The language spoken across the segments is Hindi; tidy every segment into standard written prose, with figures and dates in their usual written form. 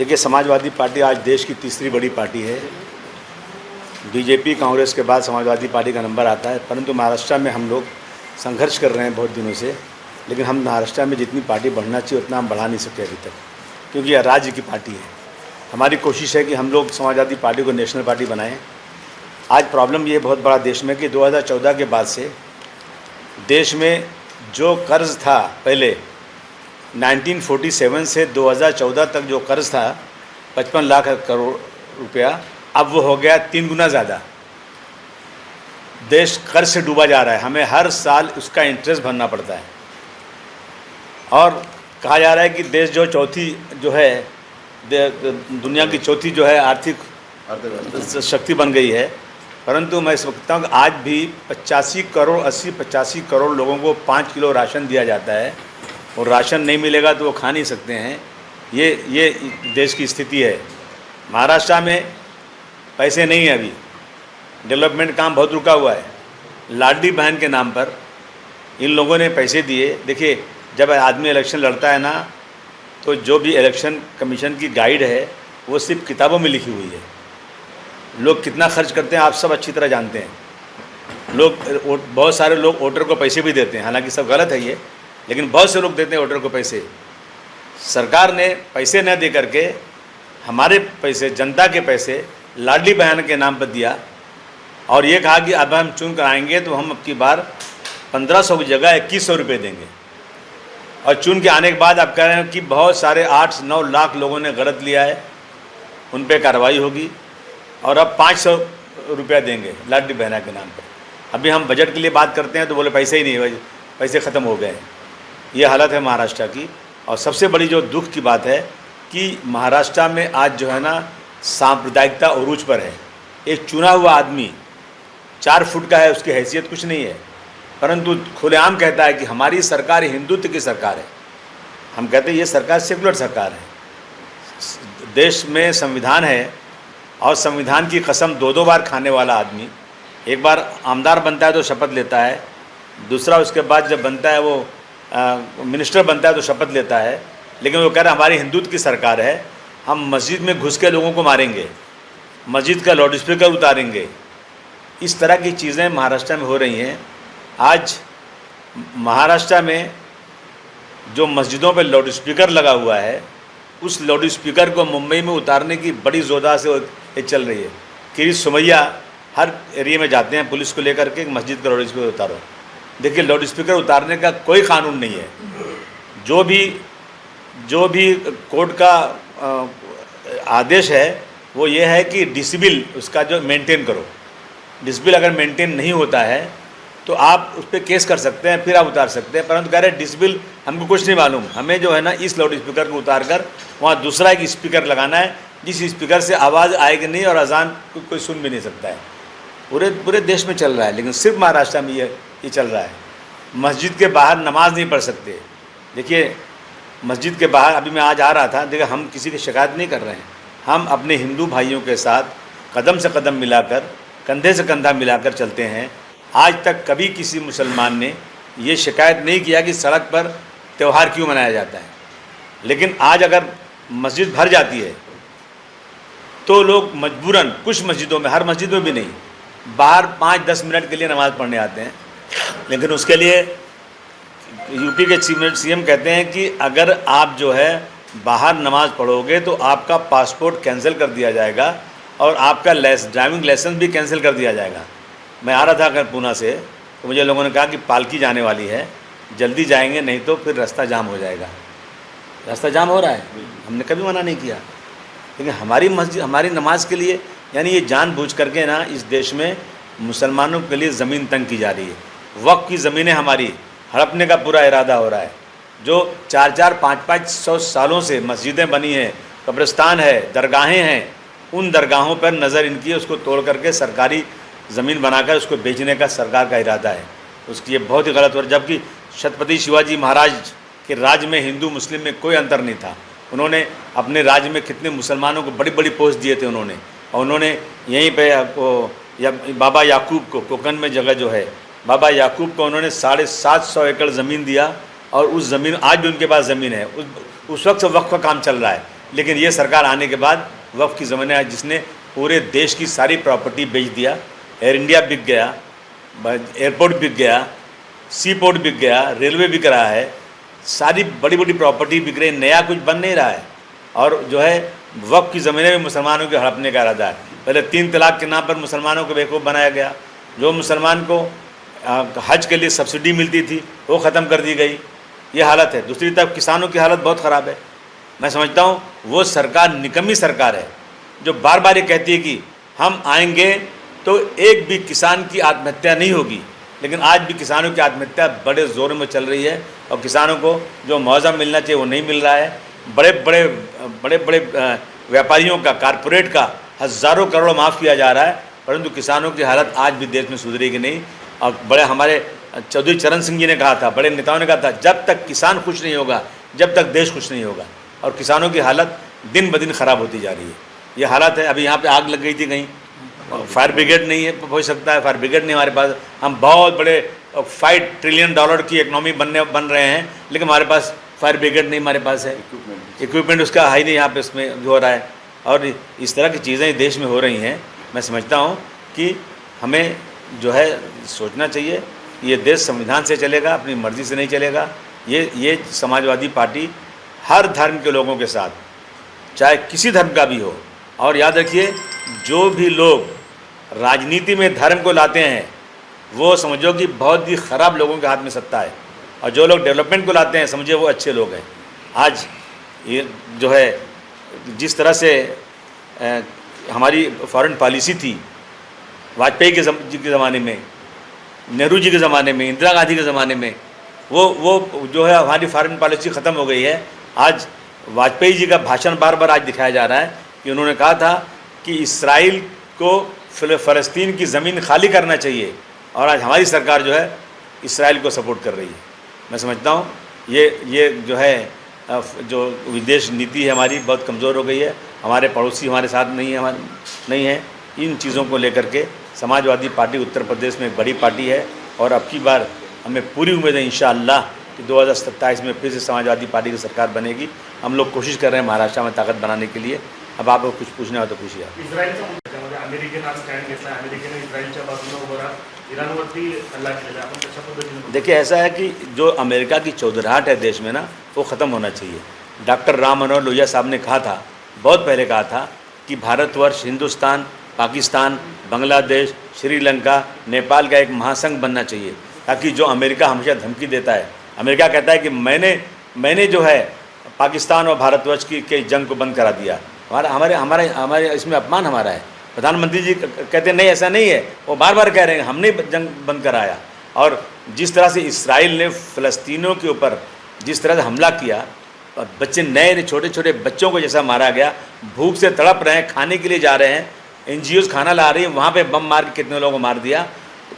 देखिए, समाजवादी पार्टी आज देश की तीसरी बड़ी पार्टी है। बीजेपी कांग्रेस के बाद समाजवादी पार्टी का नंबर आता है, परंतु महाराष्ट्र में हम लोग संघर्ष कर रहे हैं बहुत दिनों से। लेकिन हम महाराष्ट्र में जितनी पार्टी बढ़ना चाहिए उतना हम बढ़ा नहीं सके अभी तक, क्योंकि यह राज्य की पार्टी है। हमारी कोशिश है कि हम लोग समाजवादी पार्टी को नेशनल पार्टी बनाएं। आज प्रॉब्लम ये बहुत बड़ा देश में कि 2014 के बाद से देश में जो कर्ज था, पहले 1947 से 2014 तक जो कर्ज था 55 लाख करोड़ रुपया, अब वो हो गया 3 गुना ज़्यादा। देश कर्ज से डूबा जा रहा है, हमें हर साल उसका इंटरेस्ट भरना पड़ता है। और कहा जा रहा है कि देश जो चौथी जो है दुनिया की चौथी जो है आर्थिक शक्ति बन गई है, परंतु मैं समझता हूँ कि आज भी 85 करोड़ लोगों को 5 किलो राशन दिया जाता है, और राशन नहीं मिलेगा तो वो खा नहीं सकते हैं। ये देश की स्थिति है। महाराष्ट्र में पैसे नहीं है, अभी डेवलपमेंट काम बहुत रुका हुआ है। लाडली बहन के नाम पर इन लोगों ने पैसे दिए। देखिए, जब आदमी इलेक्शन लड़ता है ना, तो जो भी इलेक्शन कमीशन की गाइड है वो सिर्फ किताबों में लिखी हुई है। लोग कितना खर्च करते हैं आप सब अच्छी तरह जानते हैं। बहुत सारे लोग वोटर को पैसे भी देते हैं, हालांकि सब गलत है ये, लेकिन बहुत से लोग देते हैं वोटर को पैसे। सरकार ने पैसे न दे करके हमारे पैसे, जनता के पैसे लाडली बहन के नाम पर दिया, और ये कहा कि अब हम चुन कर आएंगे तो हम अब की बार 1500 की जगह 2100 रुपये देंगे। और चुन के आने के बाद आप कह रहे हैं कि बहुत सारे 8-9 लाख लोगों ने गलत लिया है, उन पर कार्रवाई होगी, और अब 500 रुपया देंगे लाडली बहना के नाम पर। अभी हम बजट के लिए बात करते हैं तो बोले पैसे ही नहीं, पैसे ख़त्म हो गए हैं। ये हालत है महाराष्ट्र की। और सबसे बड़ी जो दुख की बात है कि महाराष्ट्र में आज जो है ना, सांप्रदायिकता उरूज पर है। एक चुना हुआ आदमी 4 फुट का है, उसकी हैसियत कुछ नहीं है, परंतु खुलेआम कहता है कि हमारी सरकार हिंदुत्व की सरकार है। हम कहते हैं ये सरकार सेकुलर सरकार है। देश में संविधान है, और संविधान की कसम 2-2 बार खाने वाला आदमी, एक बार आमदार बनता है तो शपथ लेता है, दूसरा उसके बाद जब बनता है वो मिनिस्टर बनता है तो शपथ लेता है, लेकिन वो कह रहा है हमारी हिंदुत्व की सरकार है, हम मस्जिद में घुस के लोगों को मारेंगे, मस्जिद का लाउड स्पीकर उतारेंगे। इस तरह की चीज़ें महाराष्ट्र में हो रही हैं। आज महाराष्ट्र में जो मस्जिदों पे लाउड स्पीकर लगा हुआ है, उस लाउड स्पीकर को मुंबई में उतारने की बड़ी ज़ोरदार से चल रही है। किरीट सोमैया हर एरिया में जाते हैं पुलिस को लेकर के, मस्जिद का लाउड स्पीकर उतारो। देखिए, लाउड स्पीकर उतारने का कोई कानून नहीं है। जो भी कोर्ट का आदेश है वो ये है कि डिसिबल उसका जो मेंटेन करो। डिसिबल अगर मेंटेन नहीं होता है तो आप उस पर केस कर सकते हैं, फिर आप उतार सकते हैं। परंतु कह रहे डिसिबल हमको कुछ नहीं मालूम, हमें जो है ना इस लाउड स्पीकर को उतार कर वहाँ दूसरा एक स्पीकर लगाना है, जिस स्पीकर से आवाज़ आएगी नहीं और अजान को कोई सुन भी नहीं सकता है। पूरे देश में चल रहा है, लेकिन सिर्फ महाराष्ट्र में ये चल रहा है। मस्जिद के बाहर नमाज नहीं पढ़ सकते। देखिए, मस्जिद के बाहर अभी मैं आज आ रहा था, देखिए हम किसी की शिकायत नहीं कर रहे हैं। हम अपने हिंदू भाइयों के साथ कदम से कदम मिलाकर, कंधे से कंधा मिलाकर चलते हैं। आज तक कभी किसी मुसलमान ने ये शिकायत नहीं किया कि सड़क पर त्यौहार क्यों मनाया जाता है। लेकिन आज अगर मस्जिद भर जाती है तो लोग मजबूरन, कुछ मस्जिदों में, हर मस्जिद में भी नहीं, बाहर 5-10 मिनट के लिए नमाज़ पढ़ने आते हैं। लेकिन उसके लिए यूपी के सीएम कहते हैं कि अगर आप जो है बाहर नमाज़ पढ़ोगे तो आपका पासपोर्ट कैंसिल कर दिया जाएगा, और आपका ड्राइविंग लाइसेंस भी कैंसिल कर दिया जाएगा। मैं आ रहा था अगर पूना से, तो मुझे लोगों ने कहा कि पालकी जाने वाली है, जल्दी जाएंगे नहीं तो फिर रास्ता जाम हो जाएगा। रास्ता जाम हो रहा है, हमने कभी मना नहीं किया, लेकिन हमारी मस्जिद, हमारी नमाज के लिए, यानी ये जानबूझ करके ना इस देश में मुसलमानों के लिए ज़मीन तंग की जा रही है। वक़्फ़ की ज़मीनें हमारी हड़पने का पूरा इरादा हो रहा है। जो 4-4, 5-500 सालों से मस्जिदें बनी हैं, कब्रिस्तान है, दरगाहें हैं, उन दरगाहों पर नज़र इनकी, उसको तोड़ करके सरकारी ज़मीन बनाकर उसको बेचने का सरकार का इरादा है। उसकी ये बहुत ही गलत हो रहा है। जबकि छत्रपति शिवाजी महाराज के राज में हिंदू मुस्लिम में कोई अंतर नहीं था। उन्होंने अपने राज्य में कितने मुसलमानों को बड़ी बड़ी पोस्ट दिए थे उन्होंने, और उन्होंने यहीं पे बाबा याकूब को, कोकन में जगह जो है, बाबा याकूब को उन्होंने 750 एकड़ ज़मीन दिया, और उस ज़मीन, आज भी उनके पास ज़मीन है। उस वक्त से वक्फ का काम चल रहा है। लेकिन ये सरकार आने के बाद वक्फ की ज़मीनें आज जिसने पूरे देश की सारी प्रॉपर्टी बेच दिया, एयर इंडिया बिक गया, एयरपोर्ट बिक गया, सी पोर्ट बिक गया, रेलवे बिक रहा है, सारी बड़ी बड़ी प्रॉपर्टी बिक रही, नया कुछ बन नहीं रहा है। और जो है वक्फ की ज़मीनें भी मुसलमानों के हड़पने का इरादा है। पहले 3 तलाक के नाम पर मुसलमानों को बेवकूफ़ बनाया गया, जो मुसलमान को हज के लिए सब्सिडी मिलती थी वो ख़त्म कर दी गई, ये हालत है। दूसरी तरफ किसानों की हालत बहुत ख़राब है। मैं समझता हूँ वो सरकार निकम्मी सरकार है जो बार बार ये कहती है कि हम आएंगे तो एक भी किसान की आत्महत्या नहीं होगी, लेकिन आज भी किसानों की आत्महत्या बड़े ज़ोर में चल रही है और किसानों को जो मुआवजा मिलना चाहिए वो नहीं मिल रहा है। बड़े बड़े व्यापारियों का, कारपोरेट का हज़ारों करोड़ माफ़ किया जा रहा है, परंतु किसानों की हालत आज भी देश में सुधरेगी नहीं। और बड़े हमारे चौधरी चरण सिंह जी ने कहा था, बड़े नेताओं ने कहा था, जब तक किसान खुश नहीं होगा जब तक देश खुश नहीं होगा। और किसानों की हालत दिन ब दिन ख़राब होती जा रही है। ये हालत है। अभी यहाँ पे आग लग गई थी कहीं, फायर ब्रिगेड नहीं है, हो सकता है फायर ब्रिगेड नहीं हमारे पास। हम बहुत बड़े $5 ट्रिलियन की इकनॉमी बन रहे हैं, लेकिन हमारे पास फायर ब्रिगेड नहीं, हमारे पास है इक्विपमेंट उसका है नहीं यहाँ पे इसमें जो हो रहा है। और इस तरह की चीज़ें देश में हो रही हैं। मैं समझता हूँ कि हमें जो है सोचना चाहिए, ये देश संविधान से चलेगा, अपनी मर्ज़ी से नहीं चलेगा। ये समाजवादी पार्टी हर धर्म के लोगों के साथ, चाहे किसी धर्म का भी हो। और याद रखिए, जो भी लोग राजनीति में धर्म को लाते हैं वो समझो कि बहुत ही ख़राब लोगों के हाथ में सत्ता है, और जो लोग डेवलपमेंट को लाते हैं समझिए वो अच्छे लोग हैं। आज ये जो है जिस तरह से हमारी फॉरेन पॉलिसी थी वाजपेयी जी के ज़माने में, नेहरू जी के ज़माने में, इंदिरा गांधी के ज़माने में, वो जो है हमारी फॉरेन पॉलिसी ख़त्म हो गई है। आज वाजपेयी जी का भाषण बार बार आज दिखाया जा रहा है कि उन्होंने कहा था कि इसराइल को फ़लस्तीन की ज़मीन खाली करना चाहिए, और आज हमारी सरकार जो है इसराइल को सपोर्ट कर रही है। मैं समझता हूँ ये जो है जो विदेश नीति है हमारी बहुत कमज़ोर हो गई है। हमारे पड़ोसी हमारे साथ नहीं है। इन चीज़ों को लेकर के समाजवादी पार्टी उत्तर प्रदेश में एक बड़ी पार्टी है, और अब की बार हमें पूरी उम्मीद है इंशाअल्लाह कि 2027 में फिर से समाजवादी पार्टी की सरकार बनेगी। हम लोग कोशिश कर रहे हैं महाराष्ट्र में ताकत बनाने के लिए। अब आपको कुछ पूछना हो तो पूछिए। इस्रायलच्या मुद्द्यामध्ये अमेरिकेने आज स्टँड घेतला, अमेरिकेने इस्रायलच्या बाजूने उभं राहत इराणवरती हल्ला केलेला, आपण कशा पद्धतीने? देखिए, ऐसा है कि जो अमेरिका की चौधराहट है देश में ना, वो ख़त्म होना चाहिए। डॉक्टर राम मनोहर लोहिया साहब ने कहा था, बहुत पहले कहा था कि भारतवर्ष, हिंदुस्तान, पाकिस्तान, बांग्लादेश, श्रीलंका, नेपाल का एक महासंघ बनना चाहिए, ताकि जो अमेरिका हमेशा धमकी देता है, अमेरिका कहता है कि मैंने जो है पाकिस्तान और भारतवर्ष की जंग को बंद करा दिया, हमारे इसमें अपमान हमारा है। प्रधानमंत्री जी कहते नहीं, ऐसा नहीं है, वो बार बार कह रहे हैं हमने जंग बंद कराया। और जिस तरह से इसराइल ने फ़लस्तीनियों के ऊपर जिस तरह से हमला किया, और बच्चे नए छोटे छोटे बच्चों को जैसा मारा गया, भूख से तड़प रहे हैं, खाने के लिए जा रहे हैं, NGOs खाना ला रही है, वहाँ पे बम मार के कितने लोगों को मार दिया।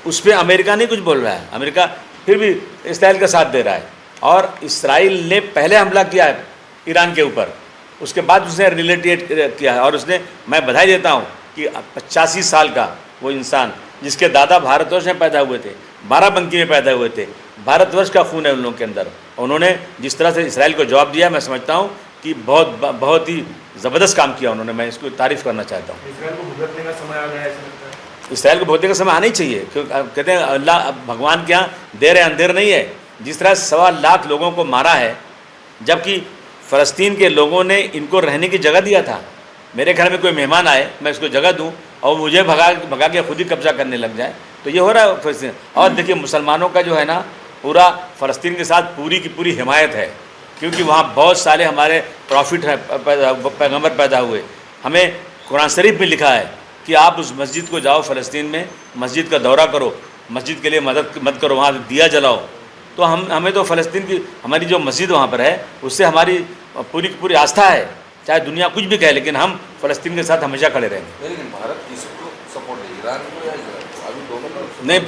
उस पर अमेरिका नहीं कुछ बोल रहा है, अमेरिका फिर भी इसराइल का साथ दे रहा है। और इसराइल ने पहले हमला किया है ईरान के ऊपर, उसके बाद उसने रिलेटेड किया है। और उसने, मैं बधाई देता हूँ कि 85 साल का वो इंसान जिसके दादा भारतवर्ष में पैदा हुए थे, बाराबंकी में पैदा हुए थे, भारतवर्ष का खून है उन लोगों के अंदर, उन्होंने जिस तरह से इसराइल को जवाब दिया, मैं समझता हूँ कि बहुत ही ज़बरदस्त काम किया उन्होंने। मैं इसको तारीफ़ करना चाहता हूँ। इसराइल को भुगतने का समय आ गया है, ऐसा लगता है? इसराइल को भुगतने का समय आना ही चाहिए, क्योंकि कहते हैं अल्लाह भगवान के यहाँ देर है अंधेर नहीं है। जिस तरह 1.25 लाख लोगों को मारा है, जबकि फ़लस्तीन के लोगों ने इनको रहने की जगह दिया था। मेरे घर में कोई मेहमान आए, मैं उसको जगह दूं और मुझे भगा के खुद ही कब्जा करने लग जाए, तो ये हो रहा है फ़लस्तीन। और देखिए, मुसलमानों का जो है ना, पूरा फ़लस्तीन के साथ पूरी की पूरी हिमायत है, क्योंकि वहाँ बहुत सारे हमारे प्रॉफिट है, पैगंबर पैदा हुए। हमें कुरान शरीफ में लिखा है कि आप उस मस्जिद को जाओ, फ़लस्तीन में मस्जिद का दौरा करो, मस्जिद के लिए मदद करो, वहाँ दिया जलाओ। तो हमें तो फ़लस्तीन की हमारी जो मस्जिद वहाँ पर है, उससे हमारी पूरी की पूरी आस्था है, चाहे दुनिया कुछ भी कहे, लेकिन हम फ़लस्तीन के साथ हमेशा खड़े रहेंगे। लेकिन भारत किसको सपोर्ट है, ईरान को या इजराइल को? अभी दोनों नहीं,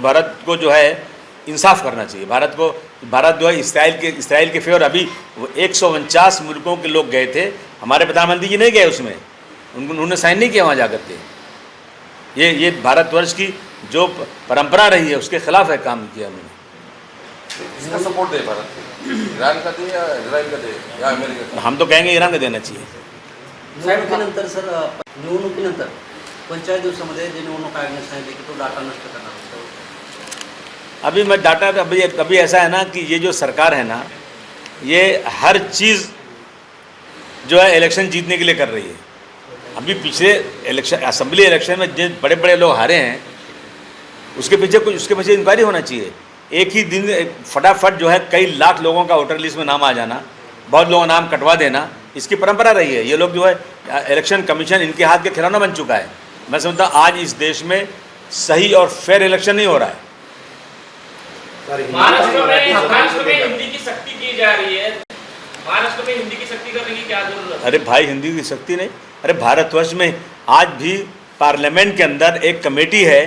भारत को जो है इंसाफ करना चाहिए। भारत जो है इसराइल के फेवर, अभी वो 149 मुल्कों के लोग गए थे, हमारे प्रधानमंत्री जी नहीं गए उसमें, उन्होंने साइन नहीं किया वहाँ जा करके। ये भारतवर्ष की जो परंपरा रही है उसके खिलाफ है काम किया उन्होंने। इसका सपोर्ट दे भारत को, ईरान का दे या इस्रायल का दे या अमेरिका का? हम तो कहेंगे ईरान को देना चाहिए। निवडणुकीनंतर सर निवडणुकीनंतर 45 दिवसामध्ये जे निवडणूक आयोगाने सांगितले की तो डाटा नष्ट करणार होता। अभी मैं डाटा अभी ऐसा है ना कि ये जो सरकार है ना, ये हर चीज़ जो है इलेक्शन जीतने के लिए कर रही है। अभी पिछले इलेक्शन, असेंबली इलेक्शन में जो बड़े बड़े लोग हारे हैं, उसके पीछे इंक्वायरी होना चाहिए। एक ही दिन फटाफट जो है कई लाख लोगों का वोटर लिस्ट में नाम आ जाना, बहुत लोगों का नाम कटवा देना, इसकी परंपरा रही है। ये लोग जो है इलेक्शन कमीशन इनके हाथ के खिलौना बन चुका है। मैं समझता हूँ आज इस देश में सही और फेयर इलेक्शन नहीं हो रहा है। महाराष्ट्र में हिंदी की सख्ती की जा रही है, महाराष्ट्र में हिंदी की सख्ती करने की क्या जरूरत है? अरे भाई, हिंदी की सख्ती नहीं, अरे भारतवर्ष में आज भी पार्लियामेंट के अंदर एक कमेटी है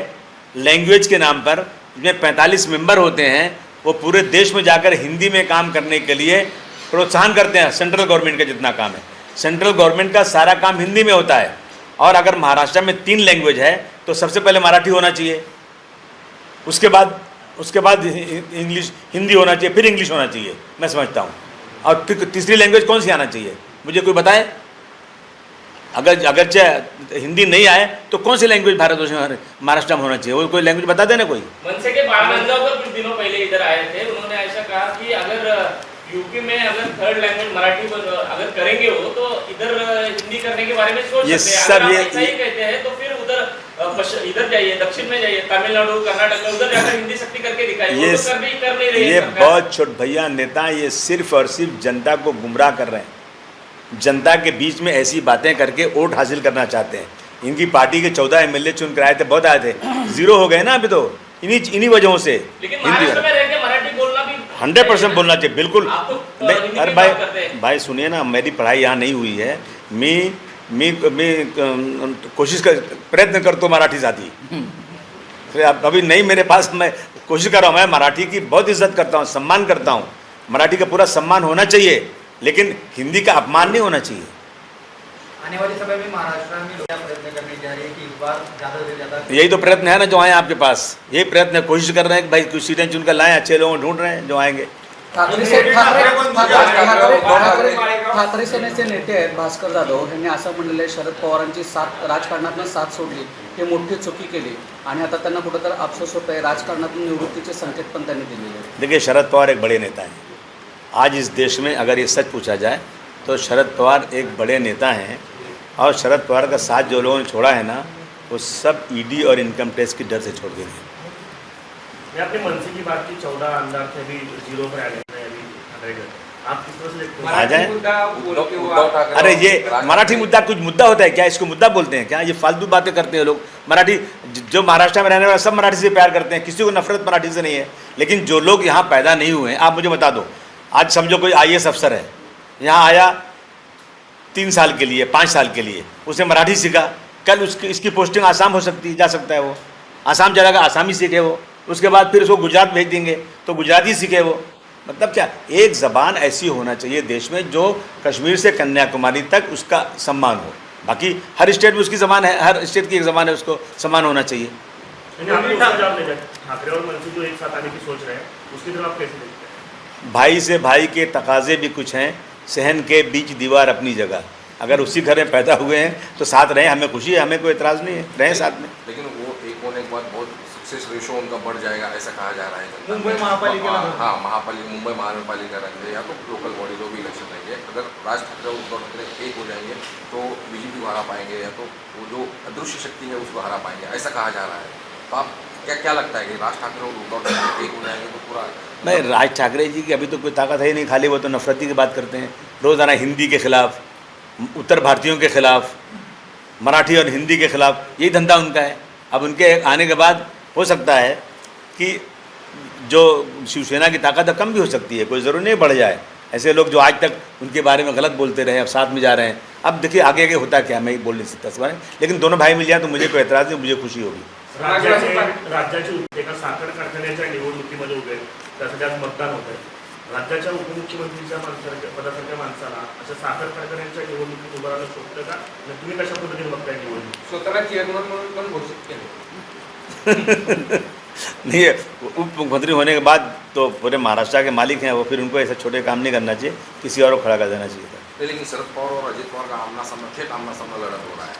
लैंग्वेज के नाम पर, जिसमें 45 मेंबर होते हैं। वो पूरे देश में जाकर हिंदी में काम करने के लिए प्रोत्साहन करते हैं। सेंट्रल गवर्नमेंट का जितना काम है, सेंट्रल गवर्नमेंट का सारा काम हिंदी में होता है। और अगर महाराष्ट्र में 3 लैंग्वेज है तो सबसे पहले मराठी होना चाहिए, उसके बाद इंग्लिश, हिंदी होना चाहिए, फिर इंग्लिश होना चाहिए, मैं समझता हूँ। और तीसरी लैंग्वेज कौन सी आना चाहिए, मुझे कोई बताए। अगर चाहे हिंदी नहीं आए तो कौन सी लैंग्वेज भारतवर्ष में, महाराष्ट्र में होना चाहिए, वो कोई लैंग्वेज बता देना कोई। मनसे के बाळानंदगावकर कुछ दिनों पहले इधर आए थे, उन्होंने ऐसा कहा कि अगर यूपी में अगर 3rd लैंग्वेज मराठी अगर करेंगे वो, तो इधर हिंदी करने के बारे में सोच सकते हैं। अगर आप ऐसा ही कहते हैं तो फिर इधर जाइए, दक्षिण में जाइए, तमिलनाडु, कर्नाटक में, उधर जाकर हिंदी सख्ती करके दिखाइए। वो तो कर नहीं रही है ये सरकार। बहुत छोट भैया नेता, ये सिर्फ और सिर्फ जनता को गुमराह कर रहे हैं। जनता के बीच में ऐसी बातें करके वोट हासिल करना चाहते हैं। इनकी पार्टी के 14 MLA चुन कर आए थे, बहुत आए थे, 0 हो गए ना अभी तो, इन्हीं वजहों से। लेकिन महाराष्ट्र में रहकर मराठी बोलना भी 100% बोलना चाहिए, बिल्कुल। आप तो हिंदी अरे की बात करते हैं। भाई सुनिए ना, मेरी पढ़ाई यहाँ नहीं हुई है, मी प्रयत्न करतो मराठी जाती। फिर अभी नहीं मेरे पास, मैं कोशिश कर रहा हूँ। मैं मराठी की बहुत इज्जत करता हूँ, सम्मान करता हूँ, मराठी का पूरा सम्मान होना चाहिए, लेकिन हिंदी का अपमान नहीं होना चाहिए। आने वाली समय में महाराष्ट्र में लोग क्या प्रयत्न करने जा रहे हैं कि इस बार ज़्यादा से ज़्यादा, यही तो प्रयत्न है ना जो आए आपके पास, यही प्रयत्न है, कोशिश कर रहे हैं कि भाई कुछ सीटें चुनकर लाएं, अच्छे लोगों ढूंढ रहे हैं जो आएंगे। ठाकरे सेनेचे नेते आहेत भास्कर जाधव यांनी असं म्हणलेलं आहे, शरद पवारांची साथ, राजकारणातून साथ सोडली हे मोठी चुकी केली आणि आता त्यांना कुठेतरी अफसोस होत आहे। राजकारणातून निवृत्तीचे संकेत पण त्यांनी दिलेले आहेत। देखिए, शरद पवार एक बड़े नेता हैं। आज इस देश में अगर ये सच पूछा जाए तो शरद पवार एक बड़े नेता हैं, और शरद पवार का साथ जो लोगों ने छोड़ा है ना, वो सब ईडी और इनकम टैक्स की डर से छोड़ गए हैं। मैं अपने मनसे की बात की, 14 आमदार थे, अभी 0 पर आ गए हैं, अभी ठाकरे। आप किस तरह से देखते हैं? आ जाए। उद्धव ठाकरे अरे ये मराठी मुद्दा कुछ मुद्दा होता है क्या? इसको मुद्दा बोलते हैं क्या? ये फालतू बातें करते हैं लोग। मराठी जो महाराष्ट्र में रहने वाले सब मराठी से प्यार करते हैं, किसी को नफरत मराठी से नहीं है। लेकिन जो लोग यहाँ पैदा नहीं हुए हैं, आप मुझे बता दो, आज समझो कोई IAS अफसर है, यहाँ आया 3 साल के लिए, 5 साल के लिए, उसने मराठी सीखा, कल इसकी पोस्टिंग आसाम हो सकती, जा सकता है, वो आसाम चलेगा, आसामी सीखे वो, उसके बाद फिर उसको गुजरात भेज देंगे तो गुजराती सीखे वो। मतलब क्या, एक ज़बान ऐसी होना चाहिए देश में जो कश्मीर से कन्याकुमारी तक उसका सम्मान हो। बाकी हर स्टेट में उसकी ज़बान है, हर स्टेट की एक ज़बान है, उसको सम्मान होना चाहिए। ठाकरे और मनसे जो एक साथ आने की सोच रहे हैं, उसकी तरफ आप कैसे देखते हैं? भाई से भाई के तकाजे भी कुछ हैं, सहन के बीच दीवार अपनी जगह। अगर उसी घर में पैदा हुए हैं तो साथ रहें, हमें खुशी है, हमें कोई एतराज़ नहीं है, रहें साथ में। लेकिन वो एक होने के बाद बहुत सक्सेस रेशो उनका बढ़ जाएगा, ऐसा कहा जा रहा है। मुंबई महापालिका, हाँ, मुंबई महानगरपालिका रहेंगे या तो लोकल बॉडी जो भी इलेक्शन रहेंगे, अगर राज ठाकरे और उद्धव ठाकरे एक हो जाएंगे तो बीजेपी को हरा पाएंगे, या तो वो जो अदृश्य शक्ति है उसको हरा पाएंगे, ऐसा कहा जा रहा है। तो आप क्या लगता है कि राज ठाकरे और उद्धव ठाकरे एक हो जाएंगे तो पूरा? नहीं, राज ठाकरे जी की अभी तो कोई ताकत है ही नहीं, खाली वो तो नफरती की बात करते हैं रोज़ाना, हिंदी के खिलाफ, उत्तर भारतीयों के खिलाफ, मराठी और हिंदी के खिलाफ, यही धंधा उनका है। अब उनके आने के बाद हो सकता है कि जो शिवसेना की ताकत है कम भी हो सकती है, कोई ज़रूरी नहीं बढ़ जाए। ऐसे लोग जो आज तक उनके बारे में गलत बोलते रहे, अब साथ में जा रहे हैं। अब देखिए आगे आगे होता क्या, मैं बोल नहीं सकता इस बारे में, लेकिन दोनों भाई मिल जाए तो मुझे कोई एतराज़ नहीं, मुझे खुशी होगी। राज्याची एका साखर कारखान्याच्या निवडणुकीमध्ये उभे त्यासाठी आज मतदान होत आहे। राज्याच्या उपमुख्यमंत्रीच्या पदासारख्या माणसाला अशा साखर कारखान्याच्या निवडणुकीत उभं राहणं शोभतं का? आणि तुम्ही कशा पद्धतीने बघताय निवडणूक? स्वतःला चेअरमन म्हणून पण घोषित केलं। नहीं है, उप मुख्यमंत्री होने के बाद तो पूरे महाराष्ट्र के मालिक हैं वो, फिर उनको ऐसे छोटे काम नहीं करना चाहिए, किसी और को खड़ा कर देना चाहिए था। लेकिन शरद पवार और अजित पवार का आमना सामना थेट आमना सामना लड़त हो रहा है।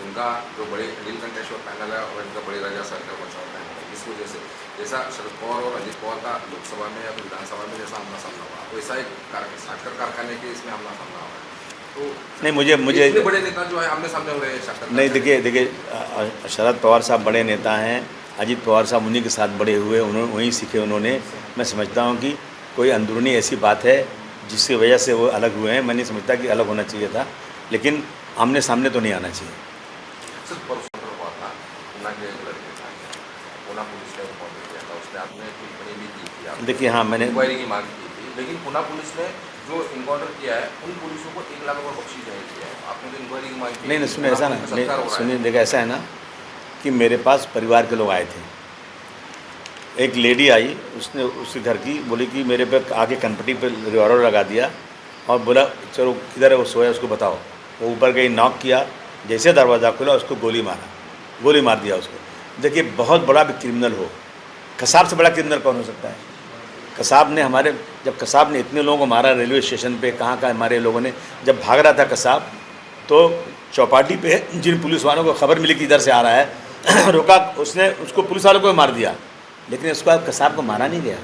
उनका जो बड़े नीलकंठेश्वर पैनल है और इनका बड़े राजा सरकार बचाव पैनल है, इस वजह से जैसा शरद पवार और अजित पवार का लोकसभा में या फिर विधानसभा में जैसा आमना सामना हुआ, वैसा एक साकर कारखाने के इसमें आमना सामना हुआ है। तो नहीं, मुझे इतने बड़े नेता जो है आमने सामने हो रहे हैं साकर। नहीं, देखिए शरद पवार साहब बड़े नेता हैं, अजित पवार साहब उन्हीं के साथ बड़े हुए, उन्होंने वहीं सीखे उन्होंने। मैं समझता हूँ कि कोई अंदरूनी ऐसी बात है जिसकी वजह से वो अलग हुए हैं। मैं नहीं समझता कि अलग होना चाहिए था, लेकिन आमने सामने तो नहीं आना चाहिए। सिर्फ परसों हुआ था, पूना के एक लड़के था, पूना पुलिस ने रिपोर्ट किया था, उसने आपने टिप्पणी भी की थी, देखिए हाँ, मैंने इंक्वायरी की मांग की थी, लेकिन पूना पुलिस ने जो इनकाउंटर किया है उन पुलिसों को 1 लाख रुपये बख्शीश जारी किया है। आपने तो इंक्वायरी की मांग की। नहीं सुनिए, ऐसा ना, नहीं सुनिए, देखिए ऐसा है ना कि मेरे पास परिवार के लोग आए थे। एक लेडी आई, उसने उसके घर की बोली कि मेरे पे आके कनपट्टी पे रिवॉल्वर लगा दिया और बोला चलो किधर है वो सोया उसको बताओ। वो ऊपर गई, नॉक किया, जैसे दरवाज़ा खुला उसको गोली मार दिया उसको। देखिए बहुत बड़ा भी क्रिमिनल हो, कसाब से बड़ा क्रिमिनल कौन हो सकता है? कसाब ने जब कसाब ने इतने लोगों को मारा रेलवे स्टेशन पे, कहाँ हमारे लोगों ने जब भाग रहा था कसाब, तो चौपाटी पे जिन पुलिस वालों को खबर मिली कि इधर से आ रहा है रोका, उसने उसको पुलिस वालों को मार दिया, लेकिन उसके बाद कसाब को मारा नहीं गया।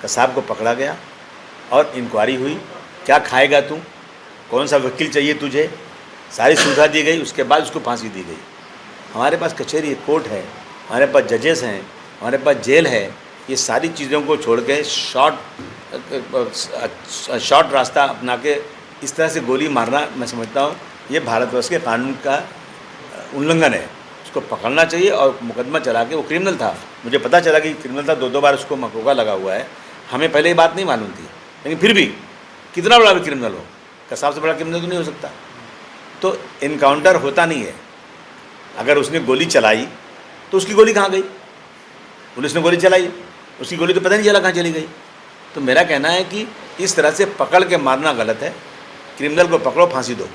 कसाब को पकड़ा गया और इंक्वायरी हुई, क्या खाएगा तू, कौन सा वकील चाहिए तुझे, सारी सुविधा दी गई। उसके बाद उसको फांसी दी गई। हमारे पास कचहरी कोर्ट है, हमारे पास जजेस हैं, हमारे पास जेल है। ये सारी चीज़ों को छोड़ के शॉर्ट रास्ता अपना के इस तरह से गोली मारना, मैं समझता हूँ ये भारतवर्ष के कानून का उल्लंघन है। उसको पकड़ना चाहिए और मुकदमा चला के, वो क्रिमिनल था, मुझे पता चला कि क्रिमिनल था, 2 बार उसको मकोका लगा हुआ है। हमें पहले ये बात नहीं मालूम थी, लेकिन फिर भी कितना बड़ा भी क्रिमिनल हो, कसाब से बड़ा क्रिमिनल तो नहीं हो सकता। तो इनकाउंटर होता नहीं है। अगर उसने गोली चलाई तो उसकी गोली कहाँ गई? पुलिस ने गोली चलाई, उसकी गोली तो पता नहीं चला कहाँ चली गई। तो मेरा कहना है कि इस तरह से पकड़ के मारना गलत है। क्रिमिनल को पकड़ो, फांसी दो।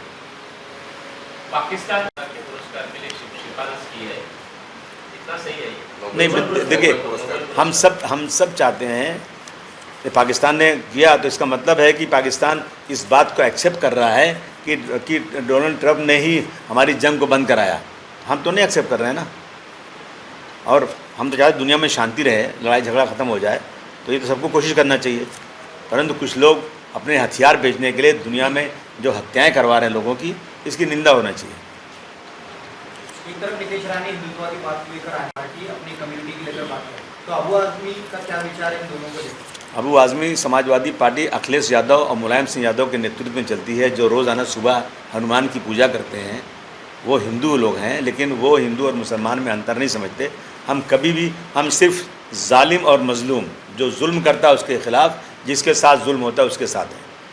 पाकिस्तान के पुरस्कार के लिए सिफारिश की है, इतना सही है ये? नहीं, देखिए हम सब चाहते हैं कि पाकिस्तान ने किया, तो इसका मतलब है कि पाकिस्तान इस बात को एक्सेप्ट कर रहा है कि डोनाल्ड ट्रंप ने ही हमारी जंग को बंद कराया। हम तो नहीं एक्सेप्ट कर रहे हैं ना। और हम तो चाहते दुनिया में शांति रहे, लड़ाई झगड़ा ख़त्म हो जाए, तो ये तो सबको कोशिश करना चाहिए। परंतु कुछ लोग अपने हथियार बेचने के लिए दुनिया में जो हत्याएं करवा रहे हैं लोगों की, इसकी निंदा होना चाहिए। एक तरफ नीतीश रानी हिंदुत्ववादी बात लेकर आए, पार्टी अपनी कम्युनिटी की लेकर बात करें, तो अबू आजमी का क्या विचार है इन दोनों को लेकर? अबू आज़मी समाजवादी पार्टी अखिलेश यादव और मुलायम सिंह यादव के नेतृत्व में चलती है, जो रोज़ाना सुबह हनुमान की पूजा करते हैं। वो हिंदू लोग हैं, लेकिन वो हिंदू और मुसलमान में अंतर नहीं समझते। हम सिर्फ जालिम और मजलूम, जो जुल्म करता है उसके ख़िलाफ़, जिसके साथ जुल्म होता है उसके साथ है।